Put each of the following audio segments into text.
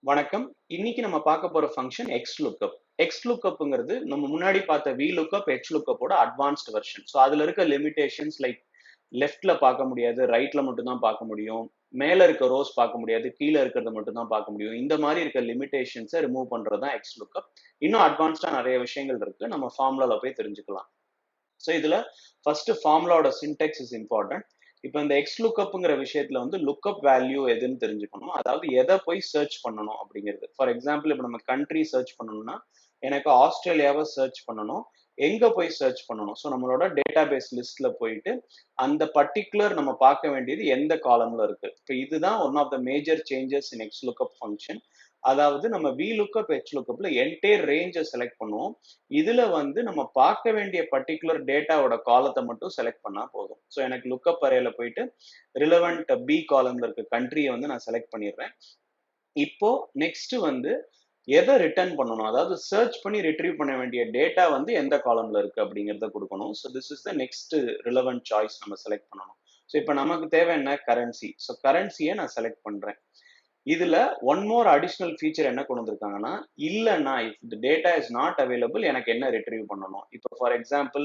வணக்கம். இன்னைக்கு நம்ம பார்க்க போற ஃபங்ஷன் XLookup. XLookupங்கிறது நம்ம முன்னாடி பார்த்த VLOOKUP, XLOOKUPோட அட்வான்ஸ்ட் வெர்ஷன். ஸோ அதுல இருக்க லிமிட்டேஷன்ஸ் லைக் லெஃப்ட்ல பார்க்க முடியாது, ரைட்ல மட்டும் தான் பார்க்க முடியும். மேல இருக்க ரோஸ் பார்க்க முடியாது, கீழ இருக்கிறத மட்டும் தான் பார்க்க முடியும். இந்த மாதிரி இருக்க லிமிட்டேஷன்ஸ ரிமூவ் பண்றது தான் XLookup. இன்னும் அட்வான்ஸ்டா நிறைய விஷயங்கள் இருக்கு. நம்ம ஃபார்முலால போய் தெரிஞ்சுக்கலாம். ஸோ இதுல ஃபர்ஸ்ட் ஃபார்முலாவோட சின்டெக்ஸ் இஸ் இம்பார்ட்டன்ட். இப்போ இந்த XLOOKUPங்கிற விஷயத்துல வந்து லுக்அப் வேல்யூ எதுன்னு தெரிஞ்சுக்கணும். அதாவது எதை போய் சர்ச் பண்ணணும் அப்படிங்கிறது. ஃபார் எக்ஸாம்பிள் இப்போ நம்ம கண்ட்ரி சர்ச் பண்ணணும்னா எனக்கு ஆஸ்திரேலியாவை சர்ச் பண்ணணும். எங்க போய் சர்ச் பண்ணணும்? ஸோ நம்மளோட டேட்டாபேஸ் லிஸ்ட்ல போயிட்டு அந்த பர்டிகுலர் நம்ம பார்க்க வேண்டியது எந்த காலம்ல இருக்கு. இப்போ இதுதான் one of the major changes in XLOOKUP function. அதாவது நம்ம VLOOKUP, HLOOKUPல என்டையர் ரேஞ்சை செலக்ட் பண்ணுவோம். இதுல வந்து நம்ம பார்க்க வேண்டிய பர்டிகுலர் டேட்டாவோட காலத்தை மட்டும் செலக்ட் பண்ணா போதும். ஸோ எனக்கு லுக்அப் அரேல போயிட்டு ரிலவெண்ட் பி காலம்ல இருக்க கண்ட்ரியை வந்து நான் செலக்ட் பண்ணிடுறேன். இப்போ நெக்ஸ்ட் வந்து எதை ரிட்டர்ன் பண்ணணும், அதாவது சர்ச் பண்ணி ரிட்ரீவ் பண்ண வேண்டிய டேட்டா வந்து எந்த காலம்ல இருக்கு அப்படிங்கிறத கொடுக்கணும். So this is the next relevant choice நம்ம செலக்ட் பண்ணணும். ஸோ இப்போ நமக்கு தேவை என்ன? கரன்சி. ஸோ கரன்சியை நான் செலக்ட் பண்றேன். இதுல ஒன் மோர் அடிஷனல் ஃபீச்சர் என்ன கொண்டு வந்திருக்காங்கன்னா, இல்லைன்னா if the data is not available எனக்கு என்ன ரிட்ரீவ் பண்ணணும். இப்போ ஃபார் எக்ஸாம்பிள்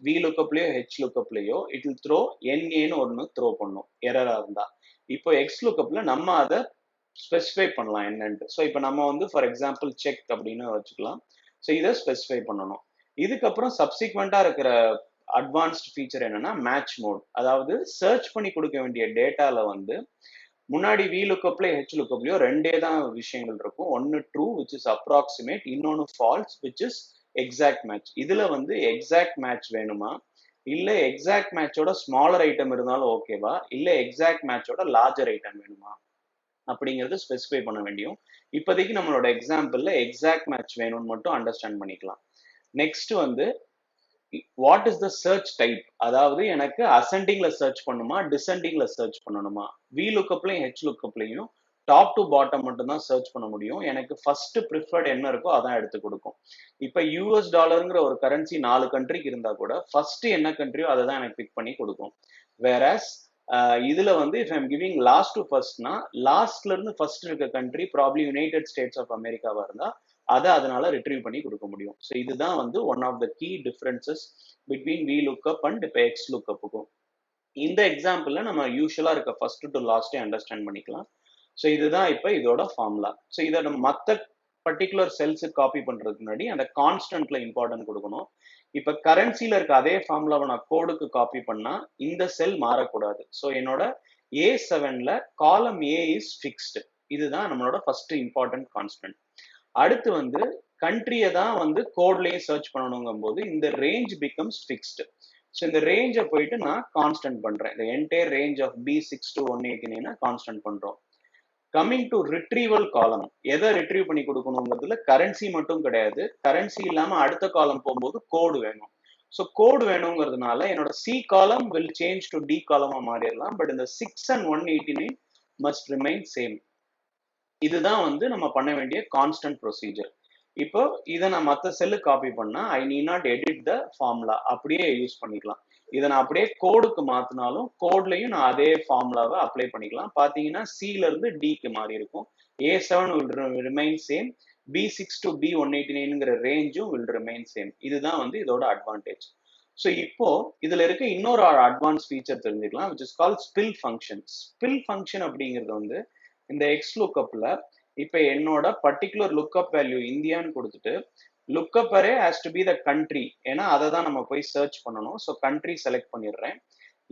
VLOOKUPலயோ HLOOKUPலயோ இட் வில் த்ரோ NAன்னு ஒன்று த்ரோ பண்ணும் எரரா இருந்தா. இப்போ XLOOKUPல நம்ம அதை ஸ்பெசிஃபை பண்ணலாம் என்னன்ட்டு. ஸோ இப்போ நம்ம வந்து ஃபார் எக்ஸாம்பிள் செக் அப்படின்னு வச்சுக்கலாம். ஸோ இதை ஸ்பெசிஃபை பண்ணணும். இதுக்கப்புறம் சப்சிக்வெண்டா இருக்கிற அட்வான்ஸ்ட் ஃபீச்சர் என்னன்னா மேட்ச் மோட். அதாவது சர்ச் பண்ணி கொடுக்க வேண்டிய டேட்டால வந்து முன்னாடி VLOOKUPல HLOOKUPலயோ ரெண்டே தான் விஷயங்கள் இருக்கும். ஒன்னு ட்ரூ விச் இஸ் அப்ராக்சிமேட், இன்னொன்னு false which is exact match. இதுல வந்து எக்ஸாக்ட் மேட்ச் வேணுமா, இல்ல எக்ஸாக்ட் மேட்சோட ஸ்மாலர் ஐட்டம் இருந்தாலும் ஓகேவா, இல்ல எக்ஸாக்ட் மேட்சோட லார்ஜர் ஐட்டம் வேணுமா அப்படிங்கறது ஸ்பெசிஃபை பண்ண வேண்டியும். இப்போதைக்கு நம்மளோட எக்ஸாம்பிள்ல எக்ஸாக்ட் மேட்ச் வேணும்னு மட்டும் அண்டர்ஸ்டாண்ட் பண்ணிக்கலாம். நெக்ஸ்ட் வந்து what is the church type, அதாவது எனக்கு அசெண்டிங்ல சர்ச் பண்ணுமா டிசெண்டிங்ல சர்ச் பண்ணணுமா. VLOOKUPலயும் HLOOKUPலயும் டாப் டு பாட்டம் மட்டும் தான் சர்ச் பண்ண முடியும். எனக்கு ஃபர்ஸ்ட் ப்ரிஃபர்ட் என்ன இருக்கோ அதான் எடுத்து கொடுக்கும். இப்ப யூஎஸ் டாலருங்கிற ஒரு கரன்சி 4 கண்ட்ரிக்கு இருந்தா கூட ஃபர்ஸ்ட் என்ன கண்ட்ரியோ அதை தான் எனக்கு பிக் பண்ணி கொடுக்கும். வேறஸ் இதுல வந்து if I'm giving last to ஃபர்ஸ்ட்னா லாஸ்ட்ல இருந்து ஃபர்ஸ்ட் இருக்க country probably United States of அமெரிக்காவா இருந்தா அதை அதனால ரிட்ரீவ் பண்ணி கொடுக்க முடியும். ஸோ இதுதான் வந்து one of the key differences between VLOOKUP and இப்போ XLOOKUPக்கும். இந்த எக்ஸாம்பிள்ல நம்ம யூஸ்வலா இருக்க ஃபர்ஸ்ட் டு லாஸ்டே அண்டர்ஸ்டாண்ட் பண்ணிக்கலாம். ஸோ இதுதான் இப்போ இதோட ஃபார்முலா. ஸோ இதை நம்ம மற்ற பர்டிகுலர் செல்ஸுக்கு காப்பி பண்றதுக்கு முன்னாடி அந்த கான்ஸ்டன்ட்ல இம்பார்ட்டன்ட் கொடுக்கணும். இப்ப கரன்சில இருக்க அதே ஃபார்முலாவை நான் கோடுக்கு காப்பி பண்ணா இந்த செல் மாறக்கூடாது. ஸோ என்னோட A7ல காலம் A இஸ் ஃபிக்ஸ்டு. இதுதான் நம்மளோட ஃபர்ஸ்ட் இம்பார்ட்டன்ட் கான்ஸ்டன்ட். அடுத்து வந்து கண்ட்ரியை தான் வந்து கோட்லயும் சர்ச் பண்ணணுங்கும் போது இந்த ரேஞ்ச் பிகம்ஸ் ஃபிக்ஸ்டு. ஸோ இந்த ரேஞ்சை போயிட்டு நான் கான்ஸ்டன்ட் பண்றேன். இந்த entire range of B6 to 189 constant பண்றோம். கம்மிங் டு ரிட்ரீவல் காலம், எதை ரிட்ரீவ் பண்ணி கொடுக்கணுங்கிறதுல கரன்சி மட்டும் கிடையாது. கரன்சி இல்லாம அடுத்த காலம் போகும்போது கோடு வேணும். ஸோ கோடு வேணுங்கிறதுனால என்னோட C காலம் வில் சேஞ்ச் டு D காலமா மாறிடலாம். பட் இந்த 6 and 189 மஸ்ட் ரிமைன் சேம். இதுதான் வந்து நம்ம பண்ண வேண்டிய கான்ஸ்டன்ட் ப்ரொசீஜர். இப்போ இதை நான் மற்ற செல்லு காப்பி பண்ணா I need not edit the formula, அப்படியே யூஸ் பண்ணிக்கலாம். இதை நான் அப்படியே கோடுக்கு மாத்தினாலும் கோட்லயும் நான் அதே ஃபார்முலாவை அப்ளை பண்ணிக்கலாம். பாத்தீங்கன்னா சில இருந்து டிக்கு மாறி இருக்கும். A7 will remain same, B6 to B189ங்கிற ரேஞ்சும் will remain same. இதுதான் வந்து இதோட அட்வான்டேஜ். ஸோ இப்போ இதுல இருக்க இன்னொரு அட்வான்ஸ் ஃபீச்சர் தெரிஞ்சுக்கலாம் which is called spill function. Spill function அப்படிங்கிறது வந்து இந்த XLOOKUPல இப்ப என்னோட பர்டிகுலர் லுக்அப் வேல்யூ இந்தியான்னு கொடுத்துட்டு lookup array has to be the country, ஏன்னா அதை தான் நம்ம போய் சர்ச் பண்ணணும். ஸோ கண்ட்ரி செலக்ட் பண்ணிடுறேன்.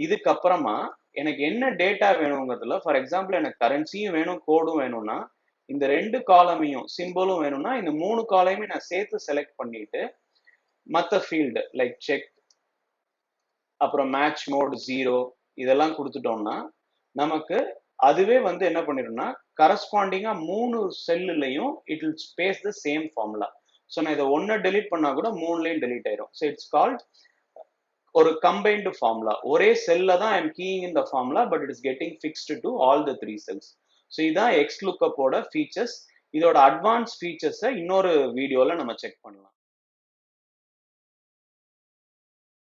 இதுக்கப்புறமா எனக்கு என்ன டேட்டா வேணுங்கிறதுல ஃபார் எக்ஸாம்பிள் எனக்கு கரன்சியும் வேணும் கோடும் வேணும்னா இந்த ரெண்டு காலமையும் சிம்பிளும் வேணும்னா இந்த 3 காலமையும் நான் சேர்த்து செலக்ட் பண்ணிட்டு மற்ற ஃபீல்டு லைக் செக் அப்புறம் மேட்ச் மோட் 0 இதெல்லாம் கொடுத்துட்டோம்னா நமக்கு அதுவே வந்து என்ன பண்ணிடும்னா கரஸ்பாண்டிங்கா 3 செல்லுலையும் it will space the same formula. So நான் இதை ஒன்னு டெலிட் பண்ணா கூட 3லையும் டெலிட் ஆயிரும். ஸோ இட்ஸ் கால்ட் ஒரு கம்பைன்டு ஃபார்முலா. ஒரே செல்ல தான் I am keying in the formula but it is getting fixed to all the 3 cells. So இதான் XLOOKUPோட ஃபீச்சர்ஸ். இதோட அட்வான்ஸ் ஃபீச்சர்ஸை இன்னொரு வீடியோல நம்ம செக் பண்ணலாம்.